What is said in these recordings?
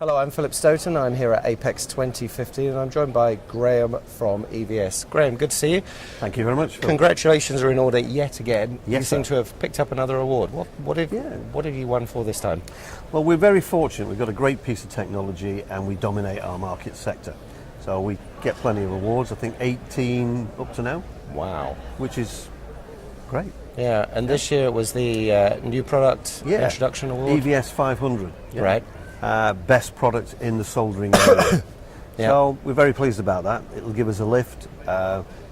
Hello, I'm Philip Stoten. I'm here at APEX 2015 and I'm joined by Graham from EVS. Graham, good to see you. Thank you very much, Phil. Congratulations are in order yet again. Yes, you seem to have picked up another award. What have you won for this time? Well, we're very fortunate. We've got a great piece of technology and we dominate our market sector. So we get plenty of awards, I think 18 up to now. Wow. Which is great. Yeah, and this year it was the new product introduction award? EVS 500. Yeah. Right. Best product in the soldering area. So we're very pleased about that. It'll give us a lift.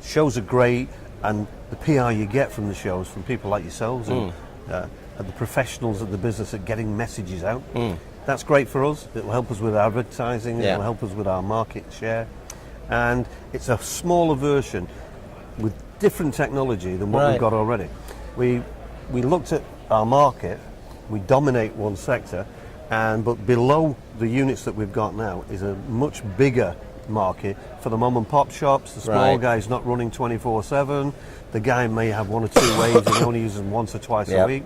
Shows are great, and the PR you get from the shows from people like yourselves and the professionals of the business at getting messages out. That's great for us. It'll help us with advertising. It'll help us with our market share, and it's a smaller version with different technology than what we've got already. We looked at our market. We dominate one sector. But below the units that we've got now is a much bigger market for the mom and pop shops. The small guy's not running 24/7. The guy may have one or two waves and only uses them once or twice a week.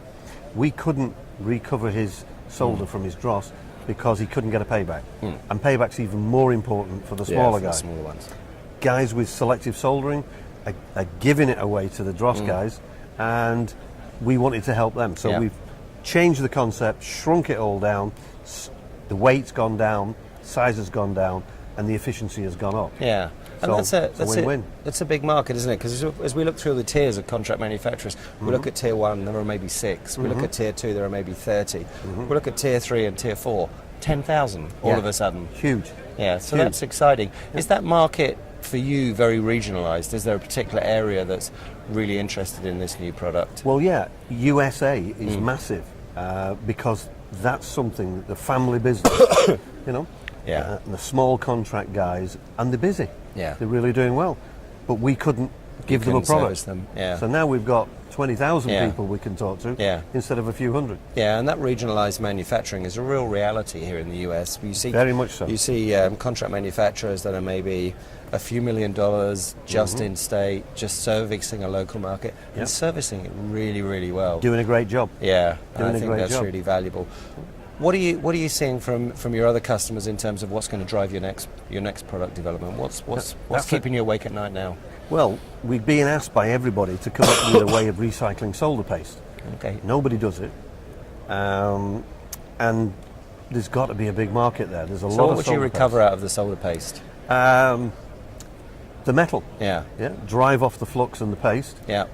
We couldn't recover his solder from his dross because he couldn't get a payback. And payback's even more important for the smaller guys. The smaller ones. Guys with selective soldering are giving it away to the dross guys, and we wanted to help them. So we've changed the concept, shrunk it all down, the weight's gone down, size has gone down, and the efficiency has gone up. Yeah, and so that's a win-win. That's a big market, isn't it? Because as we look through the tiers of contract manufacturers, we look at tier 1, there are maybe 6. We look at tier 2, there are maybe 30. We look at tier 3 and tier 4, 10,000 all of a sudden. Huge. Yeah, so that's exciting. Is that market for you very regionalised? Is there a particular area that's really interested in this new product? Well, yeah, USA is massive because that's something, the family business, you know, and the small contract guys, and they're busy. Yeah, they're really doing well, but we couldn't give them a product. Them. So now we've got 20,000 people we can talk to instead of a few hundred. Yeah, and that regionalised manufacturing is a real reality here in the US. You see, very much so. You see contract manufacturers that are maybe a few $1 million just in state, just servicing a local market and servicing it really, really well. Doing a great job. Yeah, and I think that's really valuable. What are you seeing from your other customers in terms of what's going to drive your next product development? What's keeping you awake at night now? Well, we're being asked by everybody to come up with a way of recycling solder paste. Okay. Nobody does it, and there's got to be a big market there. There's a lot of. So what would you recover out of the solder paste? The metal. Yeah. Drive off the flux and the paste. Yeah.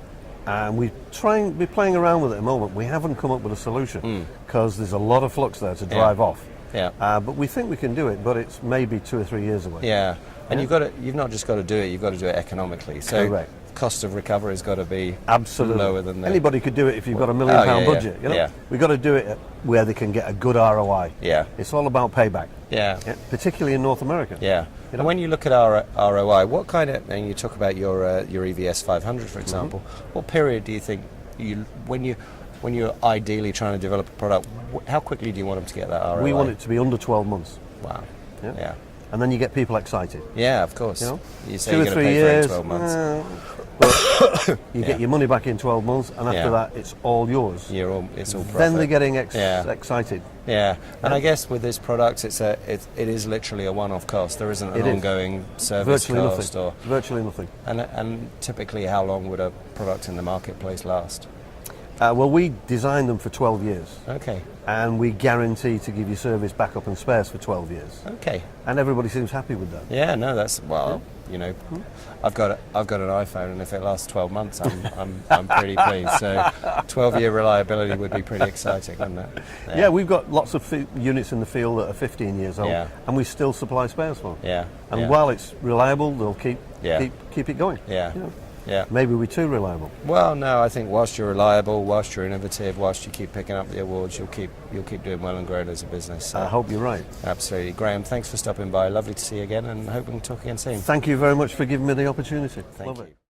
And we're playing around with it at the moment. We haven't come up with a solution because there's a lot of flux there to drive off. Yeah. But we think we can do it, but it's maybe 2 or 3 years away. Yeah. And you've not just got to do it, you've got to do it economically. So cost of recovery has got to be lower than that. Anybody could do it if you've got a £1 million budget. You know? We've got to do it where they can get a good ROI. Yeah. It's all about payback. Yeah. Particularly in North America. Yeah. You know? And when you look at our ROI, what kind of, and you talk about your EVS 500, for example, what period do you think when you're ideally trying to develop a product, how quickly do you want them to get that ROI? We want it to be under 12 months. Wow. Yeah. And then you get people excited. Yeah, of course. You say 2 you're or going to 3 pay years, for it in 12 months. But you get your money back in 12 months, and after that, it's all yours. It's all profit. Then they're getting excited. Yeah, and I guess with this product, it is literally a one-off cost. There isn't an ongoing service cost. Virtually nothing. And typically, how long would a product in the marketplace last? Well, we design them for 12 years. Okay. And we guarantee to give you service, backup and spares for 12 years. Okay. And everybody seems happy with that. Yeah, no, that's, you know, I've got an iPhone, and if it lasts 12 months, I'm pretty pleased. So 12-year reliability would be pretty exciting, wouldn't it? Yeah, we've got lots of units in the field that are 15 years old, and we still supply spares for them. Yeah. And while it's reliable, they'll keep it going. Yeah. You know? Yeah. Maybe we're too reliable. Well, no, I think whilst you're reliable, whilst you're innovative, whilst you keep picking up the awards, you'll keep doing well and growing as a business. So. I hope you're right. Absolutely. Graham, thanks for stopping by. Lovely to see you again, and hope we can talk again soon. Thank you very much for giving me the opportunity. Thank you.